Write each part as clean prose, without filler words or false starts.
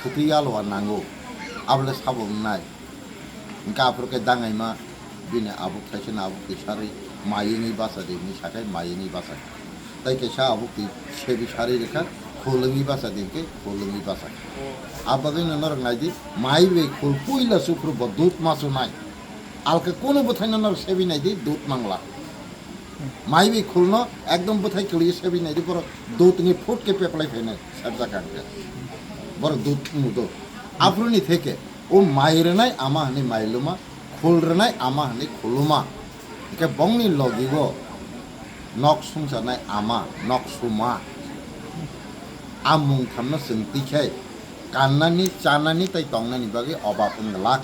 Kutialo nango abla sabong nai kapro ke dangai ma bine abu thaichen abu kisari mayini basa de ni sakai mayini basa tai ke sa abu ki sebi sari rekha kholengi basa de ke kholengi basa abagin nor ngai mai be khol puila sukru bodut masu nai alka kono bothai nor sebi nai di dut mangla mai be khulno ekdom bothai kli sebi nai di por dut ni foot ke peplai phene sabja kanke বড় দুধ মুদো আফরুনি থেকে ও মাইরে নাই আমা হানি মাইলুমা খুলরে নাই আমা হানি খুলুমা একে বংনি লগিব knock সুংসানাই আমা নক সুমা আমুং থামনা সিংতিখাই কান্নানি চানানি তাই তংনানি বাগে অবাপন লাখ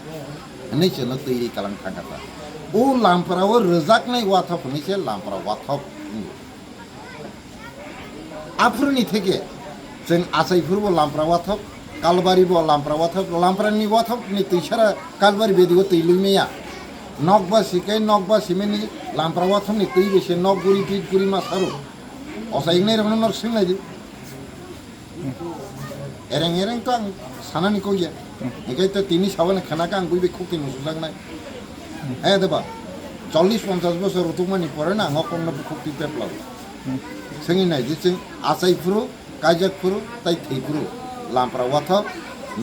হনি চেনো তৈরি কালাং থাকাতা ও লামপরাও রজাক নাই ওয়াথপ হনিছে লামপরা ওয়াথপ আফরুনি থেকে जों आसाइफोरबो लामफ्रा वाथब कालबारिबो लामफ्रा वाथब लामफ्रानि वाथब नि तैसारा कालबारि बेदिगो तैलुइमेया नकबा सिकै नकबा सिमेनि लामफ्रा वाथब नि तै बेसे नक गुरि पिट गुरि मासारो असाइगनै रंनो नर सिंनायदि एरें एरें तो आं सानानि कइया एकाइतो तिनि साबाने खानाका आं बुइबे खुक्ति नुसुलांनाय ए देबा 40-50 বছর রতুমানি পরে না ngokong na bukukti peplaw singin nai di sing asaifuru kajak puru tai thei puru lampra wathop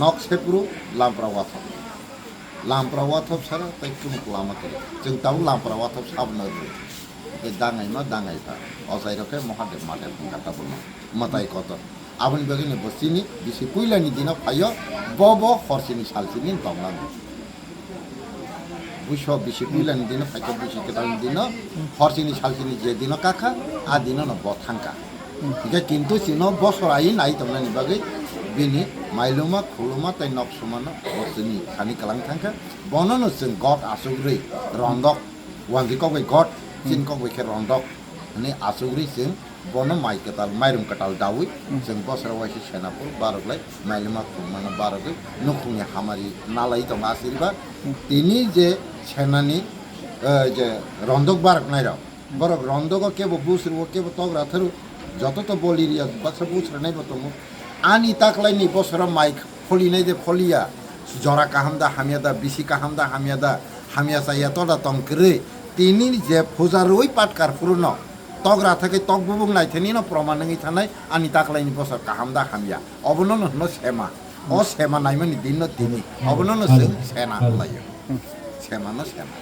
nok sepuru lampra wathop sara tai kumuk lama ke jeng tau lampra wathop sabna ke dangai ma dangai ta osai roke mohadev madev kata bulma matai koto abani bagini bosini bisi kuilani dina payo bobo horsini salsini tonglan বুঝো বেশি কুইলানি দিন ফাইকে বেশি কেটানি দিন হরসিনি সালসিনি যে দিন কাখা আ দিন ন বথাঙ্কা ঠিক আছে কিন্তু চিন বছর আই নাই তোমরা নিবাগে বিনি মাইলুমা খুলুমা তাই নক সমান বসনি খানি কালাং থাঙ্কা বনন जों গট আসুগ্রি রন্দক ওয়ানজি কবে গট চিন কবে খে রন্দক মানে আসুগ্রি जों বন মাই কেতাল মাইরুম কাটাল দাউই जों বছর ওয়াইছে সেনাপুর বারগলাই মাইলুমা খুলমানা বারগৈ নখুনি হামারি নালাই তো আশীর্বাদ তিনি যে সেনানি যে রন্দক বারক নাইরা বরক রন্দক কেবো বুসরু কেবো তগরা থরু যত তো বলিরিয়া বছর বুসরা নাইবো তমু আনি তাকলাইনি বছর মাইক ফলি নাই যে ফলিয়া জরা কাহামদা হামিয়াদা বিসি কাহামদা হামিয়া চাইয়া তদা তংকরে তিনি যে ফুজারুই পাটকার ফুরুন তগরা থাকে তক বুবুং নাইথেনি ন প্রমাণ নঙি থানাই আনি তাকলাইনি বছর কাহামদা হামিয়া অবনন ন সেমা অ সেমা নাইমানি দিন তিনি অবনন সেনা লাইयो सेमा न सेमा